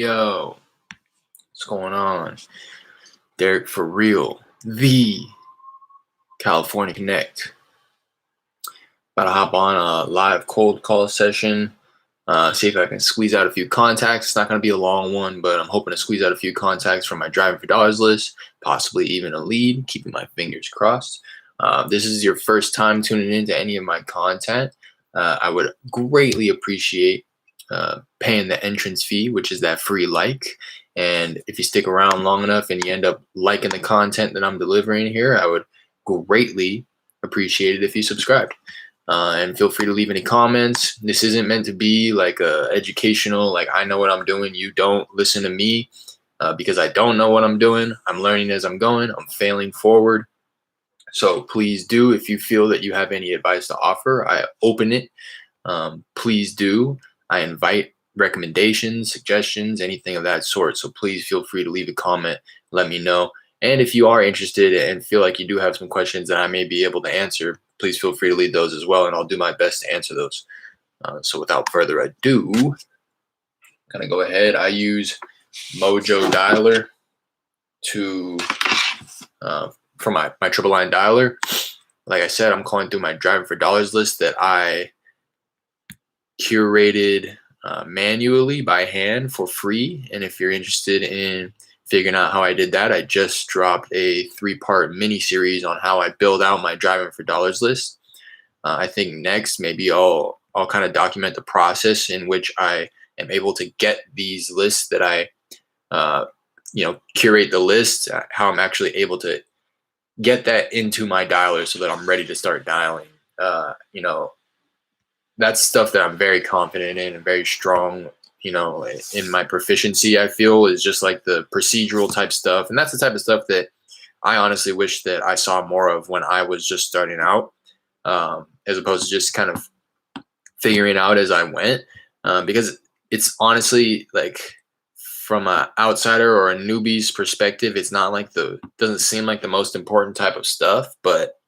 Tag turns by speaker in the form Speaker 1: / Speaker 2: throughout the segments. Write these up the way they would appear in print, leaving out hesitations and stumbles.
Speaker 1: Yo, what's going on? Derek for real, the California Connect. About to hop on a live cold call session. See if I can squeeze out a few contacts. It's not going to be a long one, but I'm hoping to squeeze out a few contacts from my Driving for Dollars list, possibly even a lead, keeping my fingers crossed. This is your first time tuning into any of my content. I would greatly appreciate paying the entrance fee, which is that free like. And if you stick around long enough and you end up liking the content that I'm delivering here, I would greatly appreciate it if you subscribed. And feel free to leave any comments. This isn't meant to be like a educational, like I know what I'm doing, you don't listen to me, because I don't know what I'm doing. I'm learning as I'm going. I'm failing forward. So please do, if you feel that you have any advice to offer, I open it. Please do. I invite recommendations, suggestions, anything of that sort. So please feel free to leave a comment, let me know. And if you are interested and feel like you do have some questions that I may be able to answer, please feel free to leave those as well, and I'll do my best to answer those. So without further ado, I'm gonna go ahead. I use Mojo Dialer to for my triple line dialer. Like I said, I'm calling through my Driving for Dollars list that I curated manually by hand for free. And if you're interested in figuring out how I did that, I just dropped a 3-part mini series on how I build out my Driving for Dollars list. I think next maybe I'll kind of document the process in which I am able to get these lists that I curate the list, how I'm actually able to get that into my dialer so that I'm ready to start dialing. That's stuff that I'm very confident in and very strong, in my proficiency. I feel is just like the procedural type stuff. And that's the type of stuff that I honestly wish that I saw more of when I was just starting out, as opposed to just kind of figuring out as I went. Because it's honestly like from an outsider or a newbie's perspective, it's not like doesn't seem like the most important type of stuff, but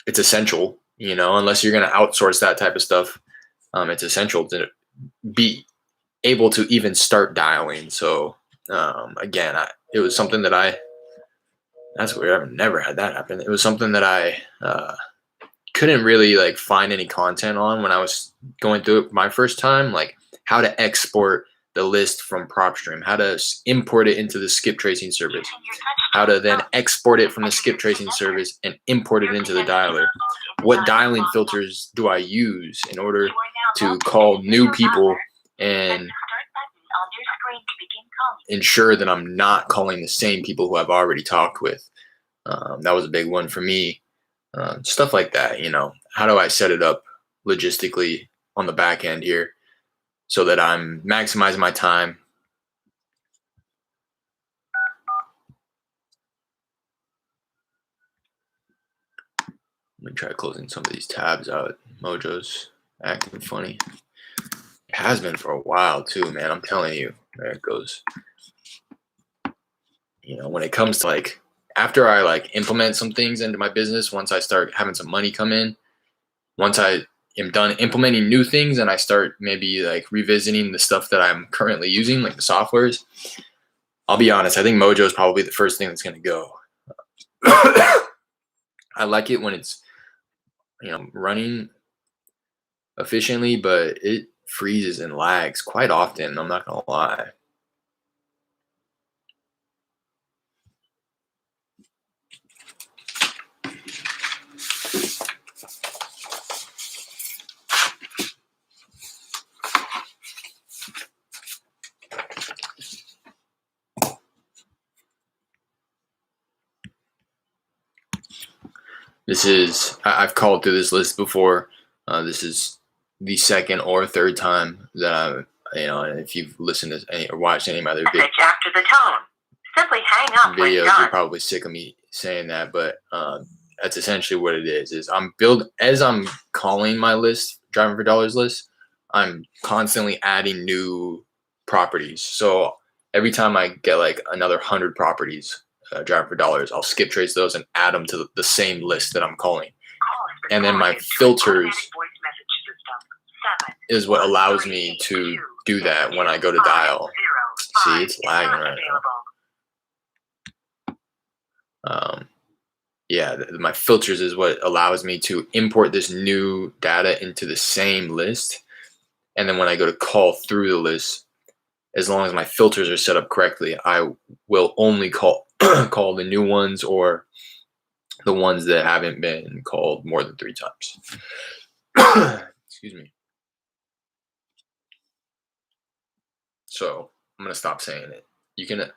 Speaker 1: it's essential. Unless you're going to outsource that type of stuff, it's essential to be able to even start dialing. So again, it was something that that's weird. I've never had that happen. It was something that I couldn't really like find any content on when I was going through it my first time, like how to export the list from PropStream, how to import it into the skip tracing service, how to then export it from the skip tracing service and import it into the dialer. What dialing filters do I use in order to call new people and ensure that I'm not calling the same people who I've already talked with? That was a big one for me. Stuff like that, how do I set it up logistically on the back end here so that I'm maximizing my time? Let me try closing some of these tabs out. Mojo's acting funny. It has been for a while too, man. I'm telling you. There it goes. When it comes to like, after I like implement some things into my business, once I start having some money come in, once I am done implementing new things and I start maybe like revisiting the stuff that I'm currently using, like the softwares, I'll be honest, I think Mojo is probably the first thing that's going to go. I like it when it's running efficiently, but it freezes and lags quite often. I'm not gonna lie. I've called through this list before. This is the second or third time that and if you've listened to any or watched any of my other
Speaker 2: after the tone, simply hang up
Speaker 1: videos, you're probably sick of me saying that, but that's essentially what it is. As I'm calling my list, Driving for Dollars list, I'm constantly adding new properties. So every time I get like another 100 properties, Driving for Dollars, I'll skip trace those and add them to the same list that I'm calling. And then my filters is what allows me to do that when I go to dial. See, it's lagging right now. Yeah, my filters is what allows me to import this new data into the same list. And then when I go to call through the list, as long as my filters are set up correctly, I will only call call the new ones or the ones that haven't been called more than 3 times. Excuse me. So I'm gonna stop saying it. You can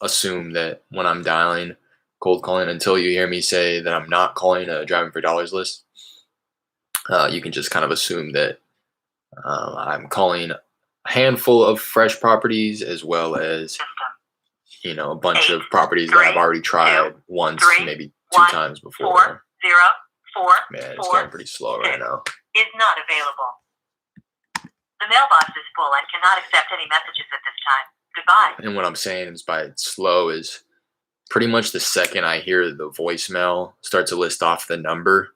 Speaker 1: assume that when I'm dialing cold calling, until you hear me say that I'm not calling a driving for dollars list, you can just kind of assume that I'm calling a handful of fresh properties as well as a bunch of properties that I've already tried once, maybe 2 times before.
Speaker 2: 404
Speaker 1: Man, it's going pretty slow right now.
Speaker 2: Is not available. The mailbox is full and cannot accept any messages at this time. Goodbye.
Speaker 1: And what I'm saying is by slow is pretty much the second I hear the voicemail start to list off the number,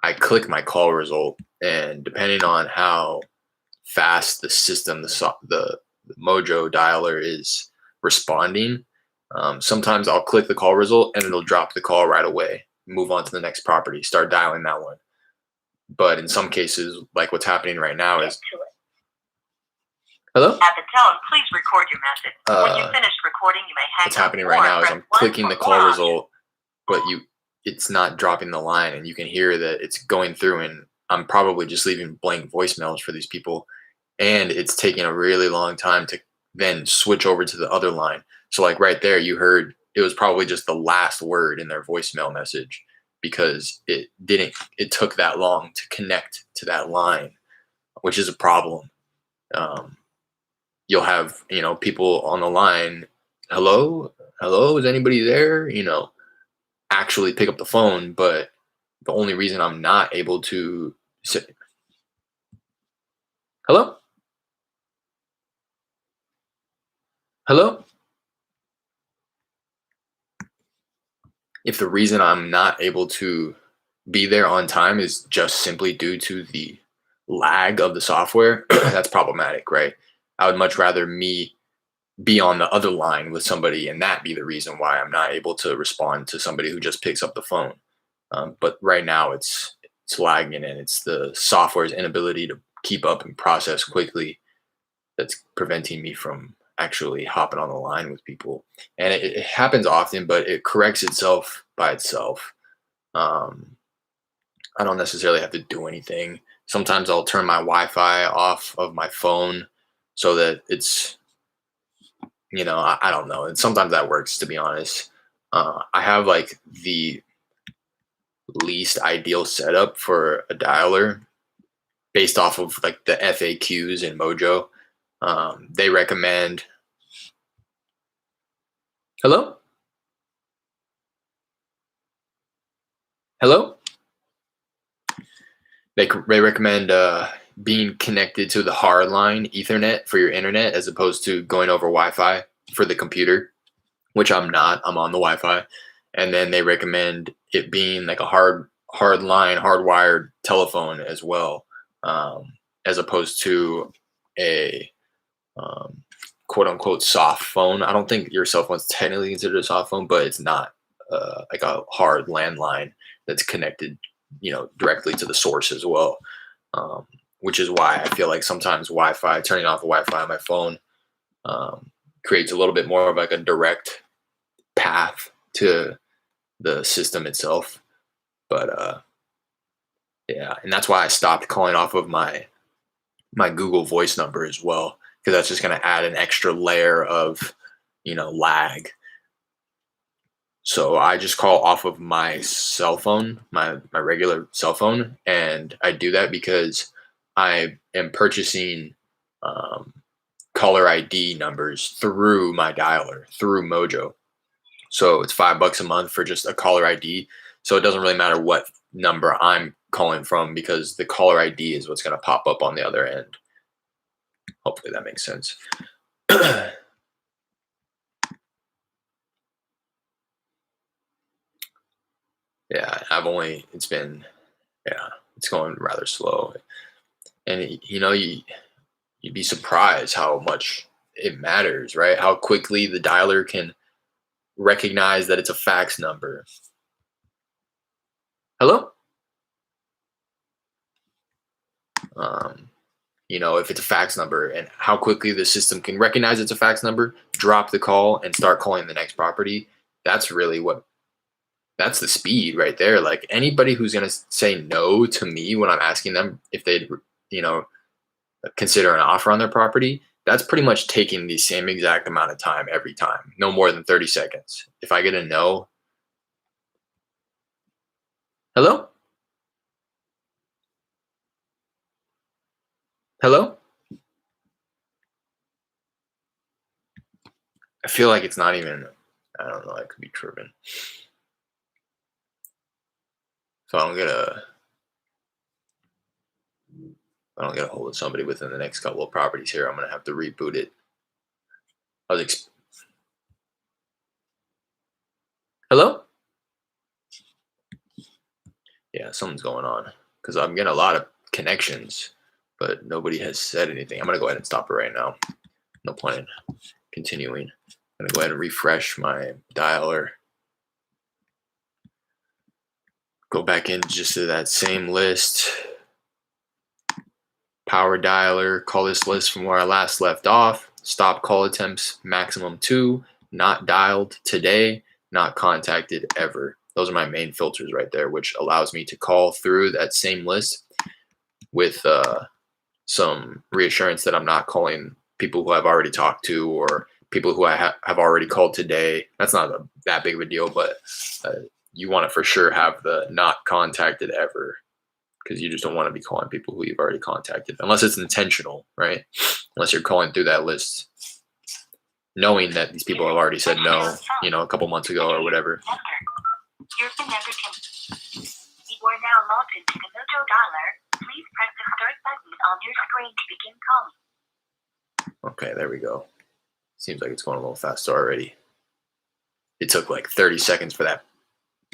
Speaker 1: I click my call result, and depending on how fast the system, the Mojo dialer is responding, sometimes I'll click the call result and it'll drop the call right away, move on to the next property, start dialing that one. But in some cases, like what's happening right now is, hello?
Speaker 2: At the tone, please record your message. When you've finished recording, you may hang up.
Speaker 1: What's happening right now is I'm clicking the call result, but it's not dropping the line, and you can hear that it's going through, and I'm probably just leaving blank voicemails for these people, and it's taking a really long time to then switch over to the other line. So like right there, you heard it was probably just the last word in their voicemail message because it took that long to connect to that line, which is a problem. You'll have, people on the line, hello, is anybody there? Actually pick up the phone, but the only reason I'm not able to say, hello? Hello? If the reason I'm not able to be there on time is just simply due to the lag of the software, that's problematic, right? I would much rather me be on the other line with somebody and that be the reason why I'm not able to respond to somebody who just picks up the phone. But right now it's lagging, and it's the software's inability to keep up and process quickly that's preventing me from actually hopping on the line with people. And it happens often, but it corrects itself by itself. I don't necessarily have to do anything. Sometimes I'll turn my Wi-Fi off of my phone so that it's, I don't know. And sometimes that works, to be honest. I have like the least ideal setup for a dialer based off of like the FAQs in Mojo. They recommend, hello? Hello? They recommend being connected to the hard line Ethernet for your internet as opposed to going over Wi-Fi for the computer, which I'm not. I'm on the Wi-Fi. And then they recommend it being like a hard line, hardwired telephone as well, as opposed to a quote unquote soft phone. I don't think your cell phone's technically considered a soft phone, but it's not like a hard landline that's connected, directly to the source as well. Which is why I feel like sometimes Wi-Fi, turning off the Wi-Fi on my phone, creates a little bit more of like a direct path to the system itself. But yeah, and that's why I stopped calling off of my Google Voice number as well, because that's just going to add an extra layer of, lag. So I just call off of my cell phone, my regular cell phone, and I do that because I am purchasing caller ID numbers through my dialer, through Mojo. So it's $5 a month for just a caller ID. So it doesn't really matter what number I'm calling from because the caller ID is what's going to pop up on the other end. Hopefully that makes sense. Yeah, it's going rather slow. And you'd be surprised how much it matters, right? How quickly the dialer can recognize that it's a fax number. Hello? If it's a fax number, and how quickly the system can recognize it's a fax number, drop the call and start calling the next property. That's the speed right there. Like, anybody who's going to say no to me when I'm asking them if they'd, consider an offer on their property, that's pretty much taking the same exact amount of time every time, no more than 30 seconds. If I get a no, hello? Hello? I feel like it's not even, I don't know, I could be tripping. So I don't get a hold of somebody within the next couple of properties here, I'm going to have to reboot it. Hello? Yeah, something's going on because I'm getting a lot of connections, but nobody has said anything. I'm going to go ahead and stop it right now. No point in continuing. I'm going to go ahead and refresh my dialer. Go back in just to that same list. Power dialer, call this list from where I last left off. Stop call attempts, maximum 2. Not dialed today, not contacted ever. Those are my main filters right there, which allows me to call through that same list with some reassurance that I'm not calling people who I've already talked to or people who I have already called today. That's not that big of a deal, but you want to for sure have the not contacted ever, because you just don't want to be calling people who you've already contacted, unless it's intentional, right? Unless you're calling through that list, knowing that these people have already said no, a couple months ago or whatever.
Speaker 2: You are now logged into the Mojo dialer. Please press the start button on your screen to begin calling.
Speaker 1: Okay, there we go. Seems like it's going a little faster already. It took like 30 seconds for that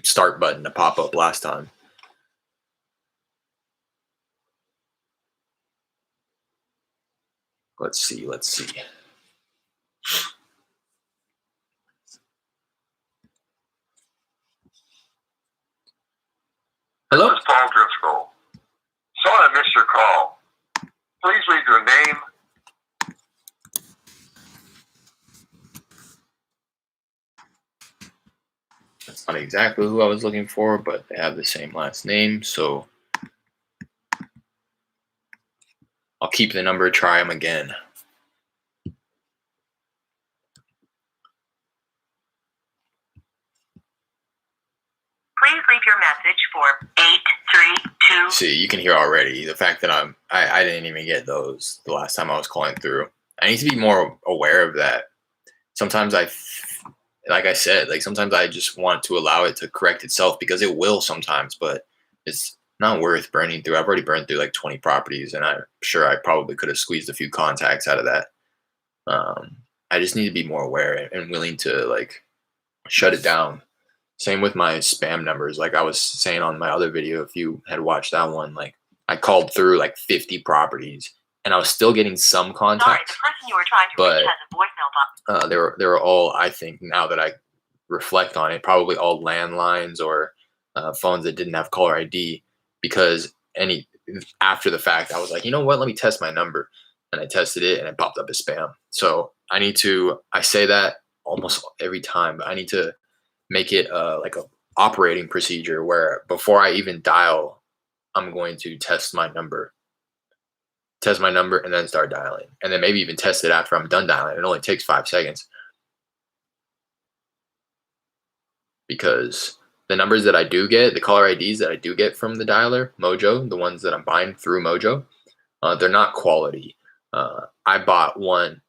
Speaker 1: start button to pop up last time. Let's see. Hello?
Speaker 3: This is Paul Driscoll. Sorry I missed your call. Please leave your name.
Speaker 1: That's not exactly who I was looking for, but they have the same last name, so I'll keep the number, try them again.
Speaker 2: Please leave your message for 832.
Speaker 1: See, you can hear already the fact that I didn't even get those the last time I was calling through. I need to be more aware of that. Sometimes like I said, sometimes I just want to allow it to correct itself, because it will sometimes, but it's not worth burning through. I've already burned through like 20 properties, and I'm sure I probably could have squeezed a few contacts out of that. I just need to be more aware and willing to shut it down. Same with my spam numbers. Like I was saying on my other video, if you had watched that one, I called through 50 properties, and I was still getting some contacts.
Speaker 2: Sorry, the person you were trying to reach has a voicemail box.
Speaker 1: They were all, I think, now that I reflect on it, probably all landlines or phones that didn't have caller ID, because after the fact, I was like, you know what? Let me test my number, and I tested it, and it popped up as spam. So I say that almost every time, but I need to make it like a operating procedure where before I even dial, I'm going to test my number, and then start dialing, and then maybe even test it after I'm done dialing. It only takes 5 seconds, because the numbers that I do get, the caller IDs that I do get from the dialer, Mojo, the ones that I'm buying through Mojo, they're not quality. I bought one.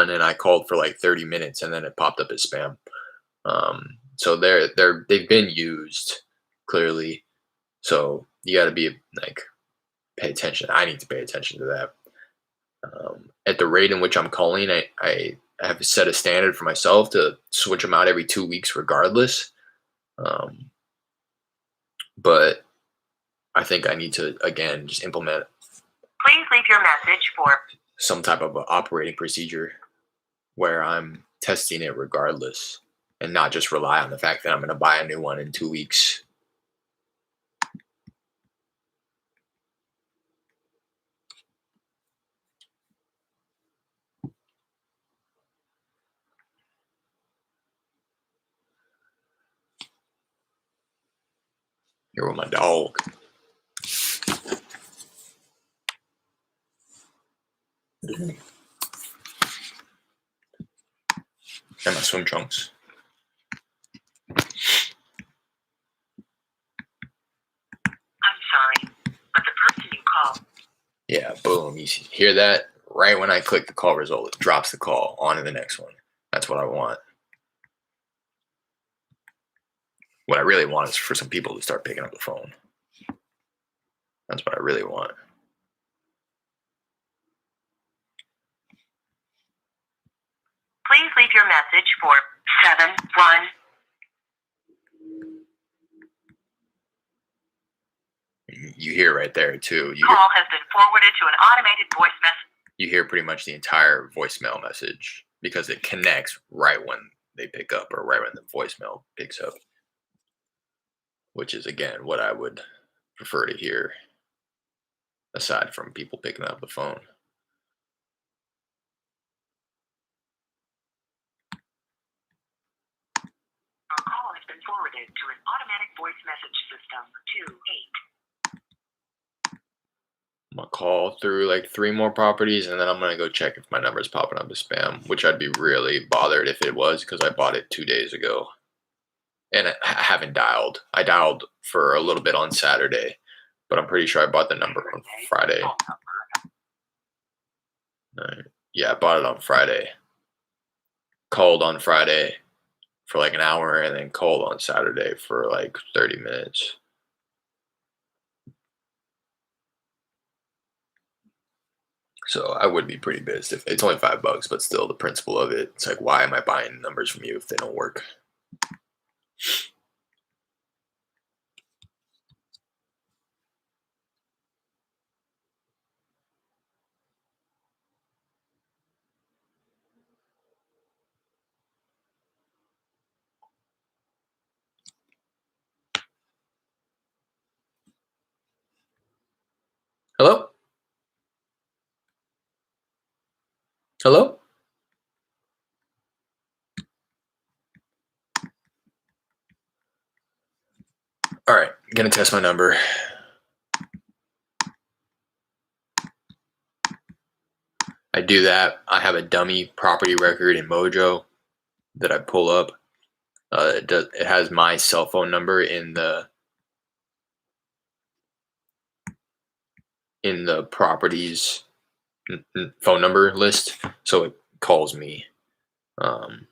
Speaker 1: And I called for 30 minutes, and then it popped up as spam. So they've been used clearly. So you got to be pay attention. I need to pay attention to that. At the rate in which I'm calling, I have set a standard for myself to switch them out every 2 weeks regardless. But I think I need to, again, just implement
Speaker 2: Please leave your message for
Speaker 1: some type of a operating procedure where I'm testing it regardless and not just rely on the fact that I'm going to buy a new one in 2 weeks. Here with my dog. And my swim trunks.
Speaker 2: I'm sorry, but the person you called.
Speaker 1: Yeah, boom. You hear that? Right when I click the call result, it drops the call. On to the next one. That's what I want. What I really want is for some people to start picking up the phone. That's what I really want.
Speaker 2: Please leave your message for 71.
Speaker 1: You hear right there too.
Speaker 2: Call has been forwarded to an automated voice message.
Speaker 1: You hear pretty much the entire voicemail message because it connects right when they pick up or right when the voicemail picks up, which is again what I would prefer to hear aside from people picking up the phone.
Speaker 2: Your call has been forwarded to an automatic voice message system. 28.
Speaker 1: I'm gonna call through like 3 more properties and then I'm gonna go check if my number's popping up as spam, which I'd be really bothered if it was because I bought it 2 days ago. And I haven't dialed. I dialed for a little bit on Saturday, but I'm pretty sure I bought the number on Friday. Yeah, I bought it on Friday. Called on Friday for like an hour and then called on Saturday for like 30 minutes. So I would be pretty pissed if it's only $5, but still the principle of it. It's like, why am I buying numbers from you if they don't work? Hello? Hello? All right, gonna test my number. I do that. I have a dummy property record in Mojo that I pull up. It has my cell phone number in the properties phone number list, so it calls me. And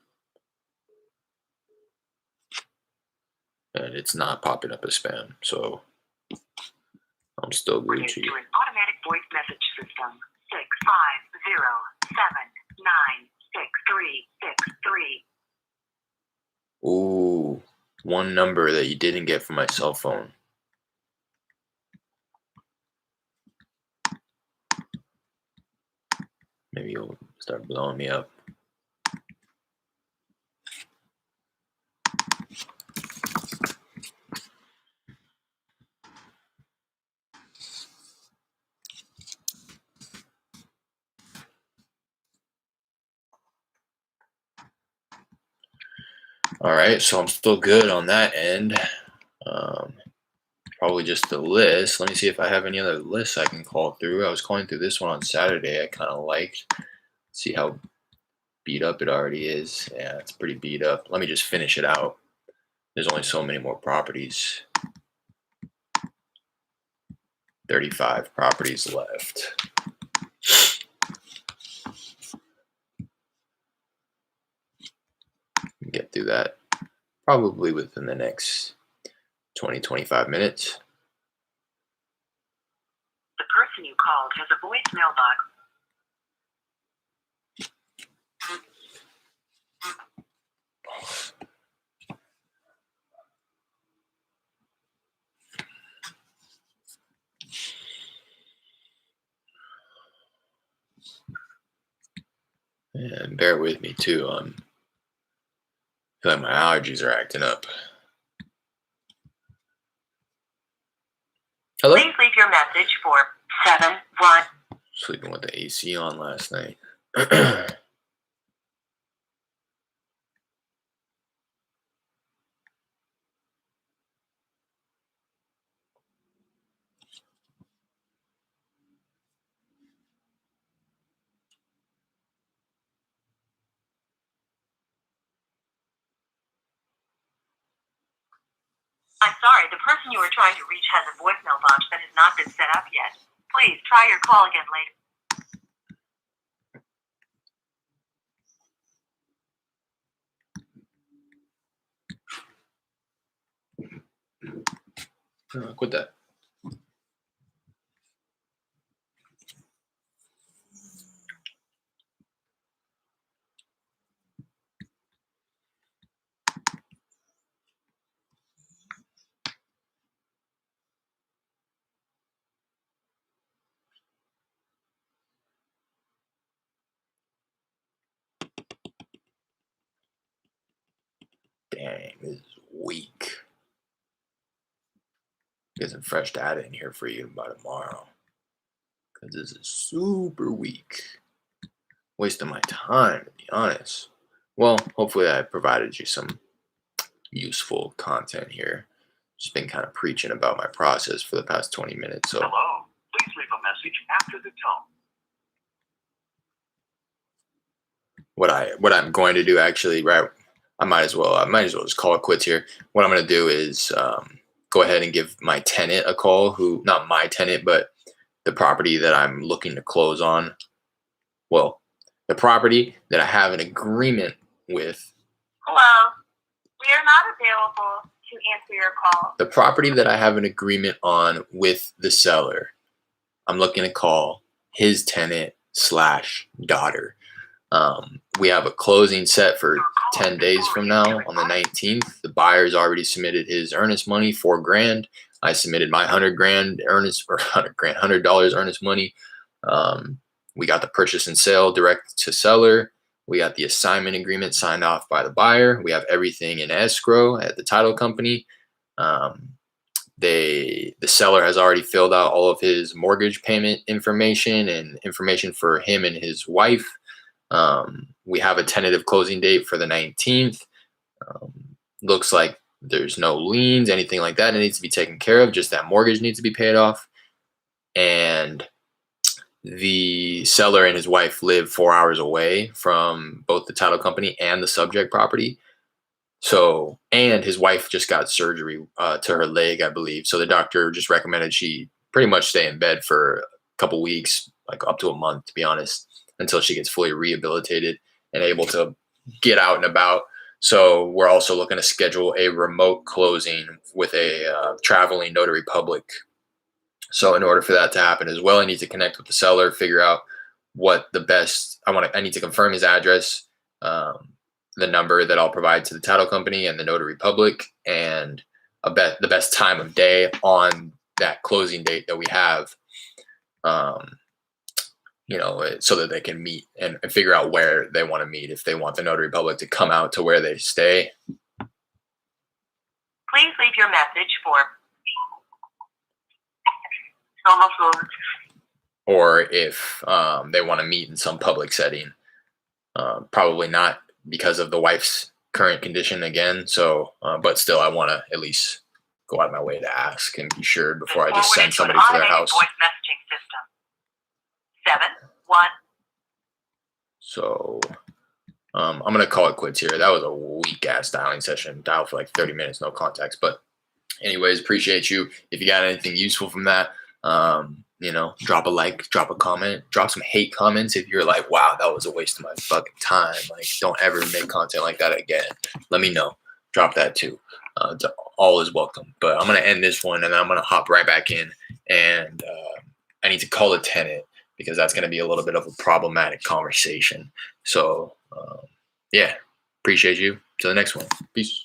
Speaker 1: it's not popping up as spam, so I'm still Gucci.
Speaker 2: To an automatic voice message system. 650796363.
Speaker 1: Ooh, one number that you didn't get from my cell phone. Maybe you'll start blowing me up. All right, so I'm still good on that end. Probably just the list. Let me see if I have any other lists I can call through. I was calling through this one on Saturday. I kind of liked. See how beat up it already is. Yeah, it's pretty beat up. Let me just finish it out. There's only so many more properties. 35 properties left. Get through that probably within the next 20-25 minutes.
Speaker 2: The person you called has a voicemail box.
Speaker 1: And bear with me too. I feel like my allergies are acting up. Hello?
Speaker 2: Please leave your message for 71.
Speaker 1: Sleeping with the AC on last night.
Speaker 2: I'm sorry, the person you were trying to reach has a voicemail box that has not been set up yet. Please try your call again later.
Speaker 1: Quit that. Dang, this is weak. Get some fresh data in here for you by tomorrow. Because this is super weak. Wasting my time, to be honest. Well, hopefully I provided you some useful content here. Just been kind of preaching about my process for the past 20 minutes. So
Speaker 3: Hello. Please leave a message after the tone.
Speaker 1: what I'm going to do actually, right? I might as well just call it quits here. What I'm going to do is go ahead and give my tenant a call, who, not my tenant, but the property that I'm looking to close on. Well, the property that I have an agreement with.
Speaker 2: Hello. We are not available to answer your call.
Speaker 1: The property that I have an agreement on with the seller, I'm looking to call his tenant / daughter. We have a closing set for 10 days from now on the 19th. The buyer's already submitted his earnest money, $4,000. I submitted my $100 earnest money. We got the purchase and sale direct to seller. We got the assignment agreement signed off by the buyer. We have everything in escrow at the title company. The seller has already filled out all of his mortgage payment information and information for him and his wife. We have a tentative closing date for the 19th. Looks like there's no liens, anything like that. It needs to be taken care of. Just that mortgage needs to be paid off. And the seller and his wife live 4 hours away from both the title company and the subject property. So, and his wife just got surgery to her leg, I believe. So the doctor just recommended she pretty much stay in bed for a couple weeks, like up to a month, to be honest, until she gets fully rehabilitated and able to get out and about. So we're also looking to schedule a remote closing with a traveling notary public. So in order for that to happen as well, I need to connect with the seller, figure out what the best, I need to confirm his address, the number that I'll provide to the title company and the notary public, and the best time of day on that closing date that we have, so that they can meet and figure out where they want to meet. If they want the notary public to come out to where they stay.
Speaker 2: Please leave your message for
Speaker 1: or if they want to meet in some public setting. Probably not because of the wife's current condition again. So, but still, I want to at least go out of my way to ask and be sure before I just send somebody to their house.
Speaker 2: Voice messaging system. 71.
Speaker 1: So, I'm going to call it quits here. That was a weak ass dialing session. Dial for like 30 minutes, no contacts. But anyways, appreciate you. If you got anything useful from that, drop a like, drop a comment, drop some hate comments. If you're like, wow, that was a waste of my fucking time. Like, don't ever make content like that again. Let me know. Drop that too. All is welcome. But I'm going to end this one and I'm going to hop right back in. And I need to call a tenant because that's going to be a little bit of a problematic conversation. So, yeah, appreciate you. Till the next one. Peace.